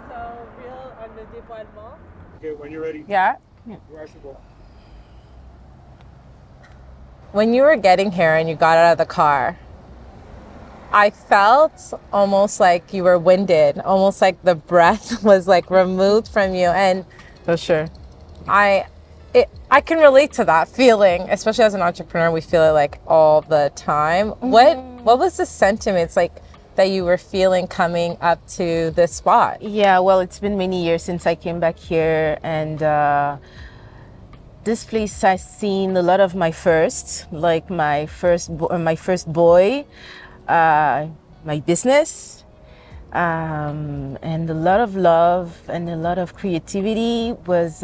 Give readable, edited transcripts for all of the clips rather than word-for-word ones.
So, real on le dévoilement. Okay, when you're ready. Yeah. Reversible. When you were getting here and you got out of the car, I felt almost like you were winded, almost like the breath was like removed from you. And For sure. I can relate to that feeling, especially as an entrepreneur. We feel it like all the time. What was the sentiments like that you were feeling coming up to this spot? Yeah, well, it's been many years since I came back here, and this place I've seen a lot of my firsts, like my first boy, my business, and a lot of love and a lot of creativity was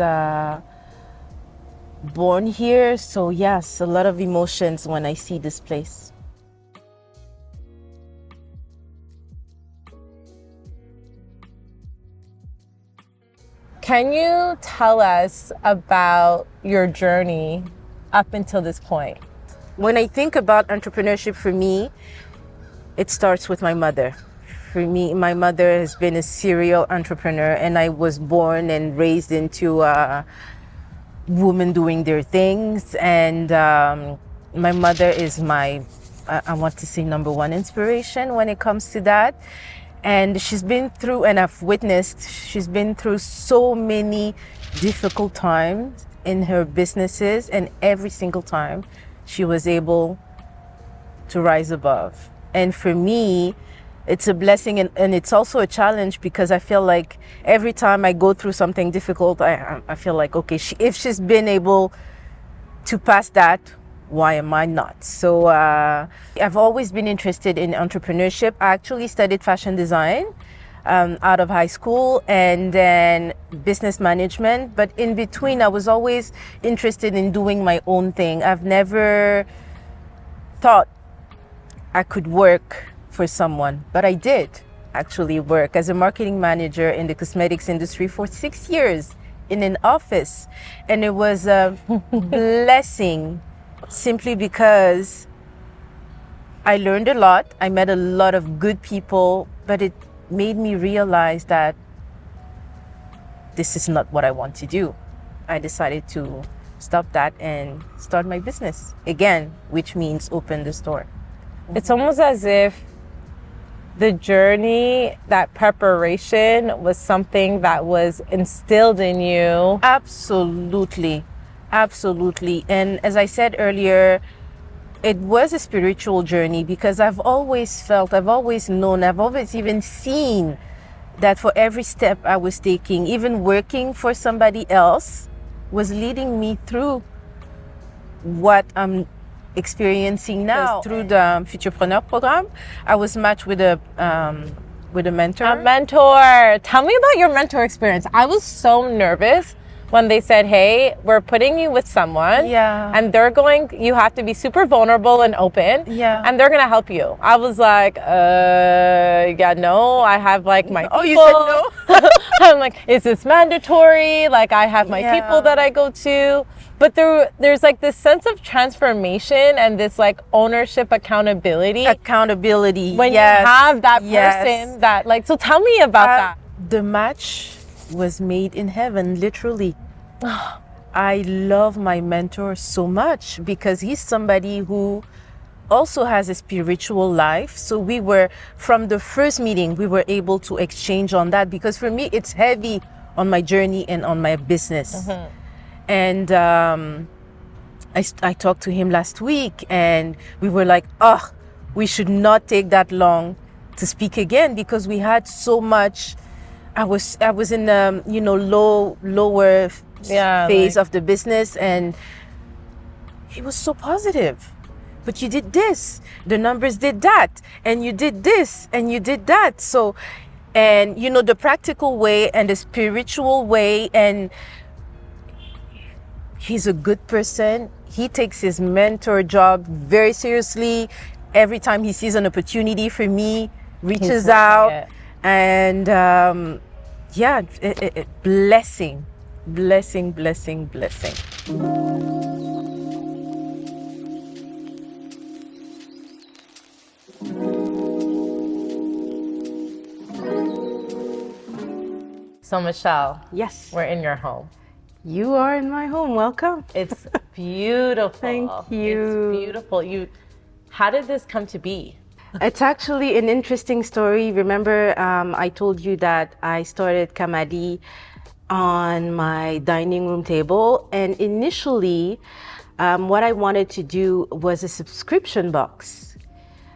born here. So yes, a lot of emotions when I see this place. Can you tell us about your journey up until this point? When I think about entrepreneurship, for me, it starts with my mother. For me, my mother has been a serial entrepreneur, and I was born and raised into women doing their things. And my mother is my, I want to say, number one inspiration when it comes to that. And she's been through, and I've witnessed, she's been through so many difficult times in her businesses, and every single time she was able to rise above. And for me, it's a blessing, and it's also a challenge, because I feel like every time I go through something difficult, I feel like, okay, if she's been able to pass that, why am I not? So I've always been interested in entrepreneurship. I actually studied fashion design out of high school, and then business management. But in between, I was always interested in doing my own thing. I've never thought I could work for someone, but I did actually work as a marketing manager in the cosmetics industry for 6 years in an office. And it was a blessing, simply because I learned a lot. I met a lot of good people, but it made me realize that this is not what I want to do. I decided to stop that and start my business again, which means open the store. It's almost as if the journey, that preparation was something that was instilled in you. Absolutely. Absolutely. And as I said earlier, it was a spiritual journey, because I've always felt, I've always known, I've always even seen that for every step I was taking, even working for somebody else, was leading me through what I'm experiencing now. Through the Futurpreneur program, I was matched with a mentor. A mentor. Tell me about your mentor experience. I was so nervous when they said, hey, we're putting you with someone, and you have to be super vulnerable and open, and they're gonna help you. I was like, no, I have like my people. Oh, you said no? I'm like, is this mandatory? Like, I have my people that I go to. But there's like this sense of transformation and this like ownership, accountability. When you have that person that like, so tell me about that. The match was made in heaven, literally. I love my mentor so much, because he's somebody who also has a spiritual life. So we were, from the first meeting, we were able to exchange on that, because for me, it's heavy on my journey and on my business. And I talked to him last week, and we were like, we should not take that long to speak again, because we had so much. I was in the lower phase of the business, and he was so positive. But you did this, the numbers did that, and you did this, and you did that. So, and the practical way and the spiritual way, and he's a good person. He takes his mentor job very seriously. Every time he sees an opportunity for me, reaches out. And blessing. So Michele, Yes. we're in your home. You are in my home. Welcome. It's beautiful. Thank you. It's beautiful. How did this come to be? It's actually an interesting story. Remember, I told you that I started KAMALI on my dining room table, and initially, what I wanted to do was a subscription box.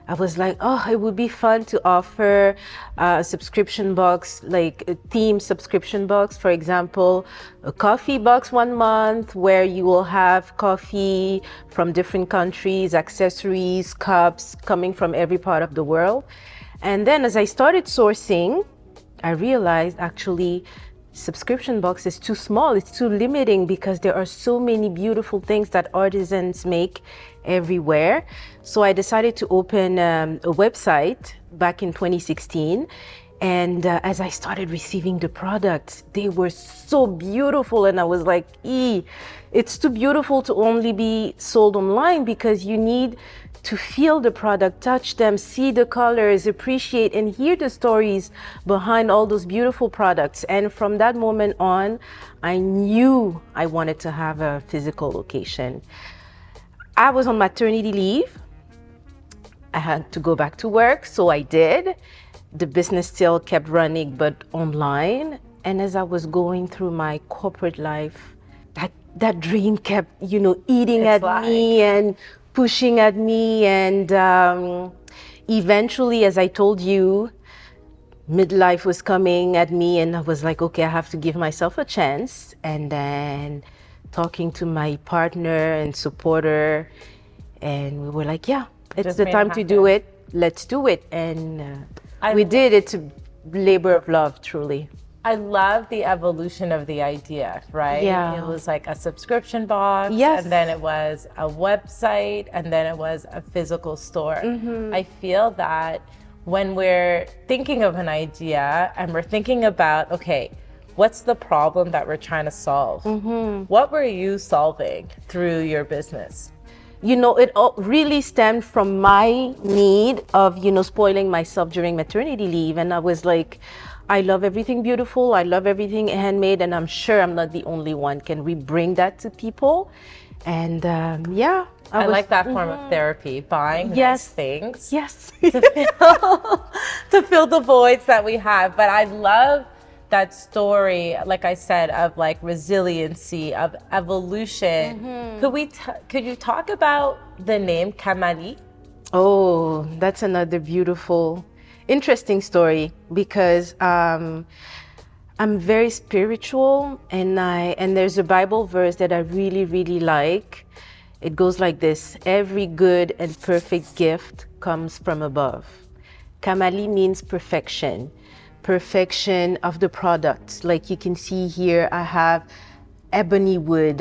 I was like, oh, it would be fun to offer a subscription box, like a theme subscription box. For example, a coffee box 1 month where you will have coffee from different countries, accessories, cups coming from every part of the world. And then as I started sourcing, I realized actually subscription box is too small. It's too limiting because there are so many beautiful things that artisans make everywhere. So I decided to open a website back in 2016. And as I started receiving the products, they were so beautiful. And I was like, it's too beautiful to only be sold online, because you need to feel the product, touch them, see the colors, appreciate and hear the stories behind all those beautiful products. And from that moment on, I knew I wanted to have a physical location. I was on maternity leave. I had to go back to work, so I did. The business still kept running, but online. And as I was going through my corporate life, that dream kept, eating at me and pushing at me. And eventually, as I told you, midlife was coming at me, and I was like, okay, I have to give myself a chance. And then talking to my partner and supporter, and we were like, yeah, it's the time to do it. Let's do it. And we did it. To labor of love, truly. I love the evolution of the idea, right? Yeah. It was like a subscription box, yes, and then it was a website, and then it was a physical store. Mm-hmm. I feel that when we're thinking of an idea and we're thinking about, okay, what's the problem that we're trying to solve? Mm-hmm. What were you solving through your business? It all really stemmed from my need of, spoiling myself during maternity leave. And I was like, I love everything beautiful. I love everything handmade. And I'm sure I'm not the only one. Can we bring that to people? And I like that form of therapy, buying nice things. Yes. to fill the voids that we have. But I love that story, like I said, of like resiliency, of evolution. Mm-hmm. Could you talk about the name KAMALI? Oh, that's another beautiful, interesting story, because I'm very spiritual, and there's a Bible verse that I really, really like. It goes like this: every good and perfect gift comes from above. KAMALI means perfection of the product. Like you can see here, I have ebony wood.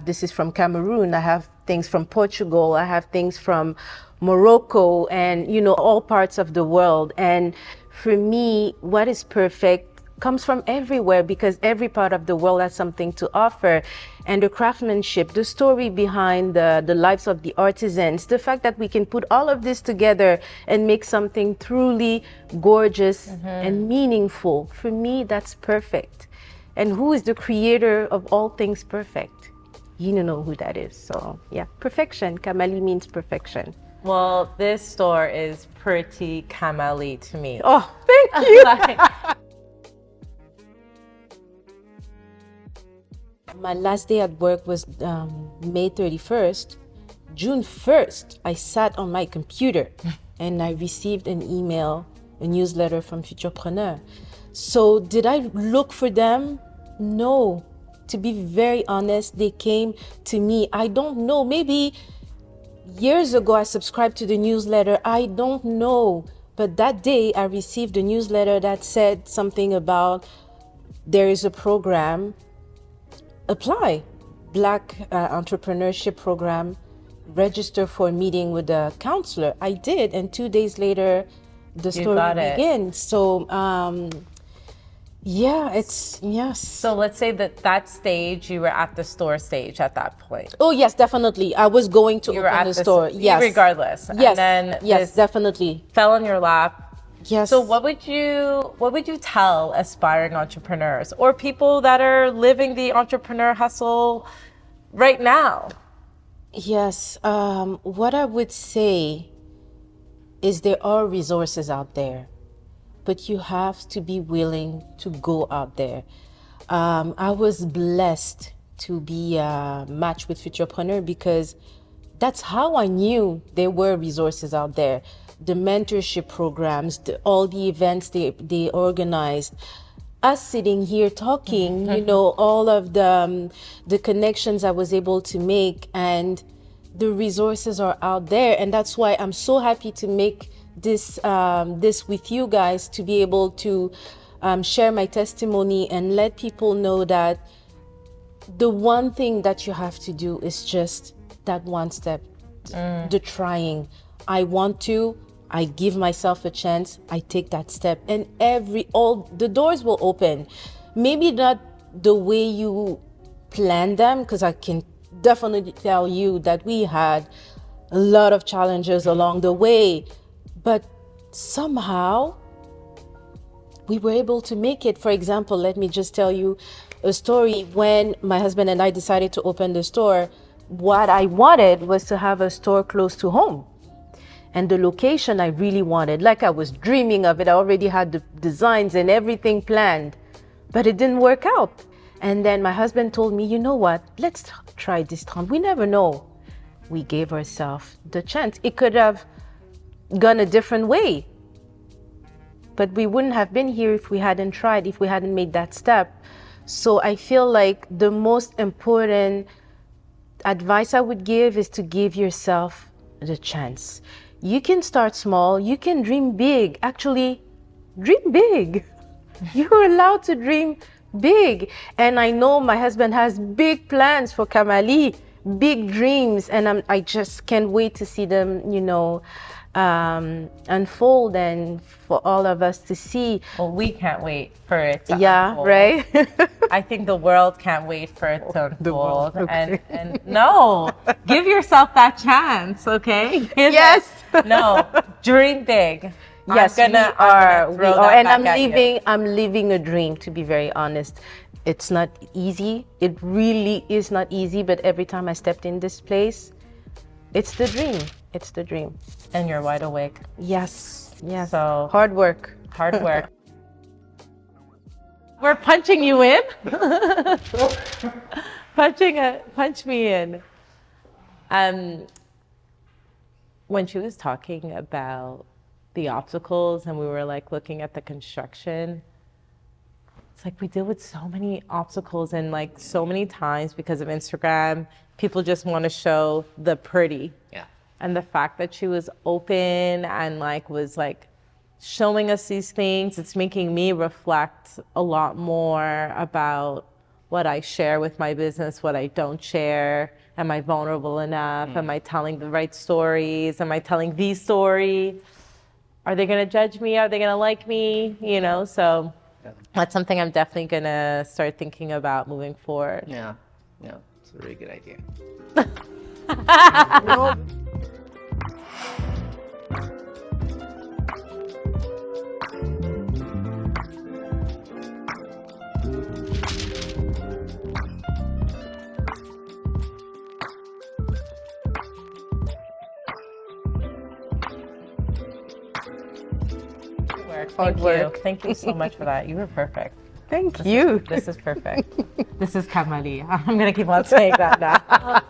This is from Cameroon. I have things from Portugal. I have things from Morocco, and all parts of the world. And for me, what is perfect comes from everywhere, because every part of the world has something to offer. And the craftsmanship, the story behind the lives of the artisans, the fact that we can put all of this together and make something truly gorgeous and meaningful, for me, that's perfect. And who is the creator of all things perfect? You know who that is. So yeah, perfection. KAMALI means perfection. Well, this store is pretty KAMALI to me. Oh, thank you. My last day at work was May 31st. June 1st, I sat on my computer and I received an email, a newsletter from Futurpreneur. So did I look for them? No. To be very honest, they came to me. I don't know. Maybe years ago I subscribed to the newsletter. I don't know. But that day I received a newsletter that said something about there is a program. Apply. Black entrepreneurship program. Register for a meeting with a counselor. I did, and 2 days later, the story began. So, yes. So let's say that stage, you were at the store stage at that point. Oh yes, definitely. I was going to open the store. Yes, regardless. Yes, and then definitely fell on your lap. Yes. So what would you tell aspiring entrepreneurs or people that are living the entrepreneur hustle right now? Yes. What I would say is there are resources out there, but you have to be willing to go out there. I was blessed to be matched with Futurpreneur because that's how I knew there were resources out there. The mentorship programs, all the events they organized, us sitting here talking, you know, all of the connections I was able to make, and the resources are out there. And that's why I'm so happy to make this this with you guys, to be able to share my testimony and let people know that the one thing that you have to do is just that one step, the trying. I want to, I give myself a chance, I take that step, and all the doors will open. Maybe not the way you plan them, because I can definitely tell you that we had a lot of challenges along the way, but somehow we were able to make it. For example, let me just tell you a story. When my husband and I decided to open the store, what I wanted was to have a store close to home. And the location I really wanted, like I was dreaming of it. I already had the designs and everything planned, but it didn't work out. And then my husband told me, you know what, let's try this time. We never know. We gave ourselves the chance. It could have gone a different way, but we wouldn't have been here if we hadn't tried, if we hadn't made that step. So I feel like the most important advice I would give is to give yourself the chance. You can start small, you can dream big. Actually, dream big. You're allowed to dream big. And I know my husband has big plans for KAMALI, big dreams, and I just can't wait to see them, you know, unfold, and for all of us to see. Well, we can't wait for it to unfold. Right? I think the world can't wait for it to unfold. The world, okay. And no, give yourself that chance, okay? Yes. No, dream big. Yes, we are. And I'm living a dream, to be very honest. It's not easy. It really is not easy, but every time I stepped in this place, it's the dream. It's the dream. And you're wide awake. Yes. Yes. So hard work. Hard work. We're punching you in. Punch me in. When she was talking about the obstacles and we were like looking at the construction, it's like we deal with so many obstacles, and like so many times because of Instagram, people just want to show the pretty. Yeah. And the fact that she was open and like was like showing us these things, it's making me reflect a lot more about what I share with my business, what I don't share. Am I vulnerable enough? Am I telling the right stories? Am I telling the story? Are they going to judge me? Are they going to like me? You know, so that's something I'm definitely going to start thinking about moving forward. Yeah, yeah, it's a really good idea. Thank you so much for that. You were perfect. Thank you. This is perfect. This is KAMALI. I'm going to keep on saying that now.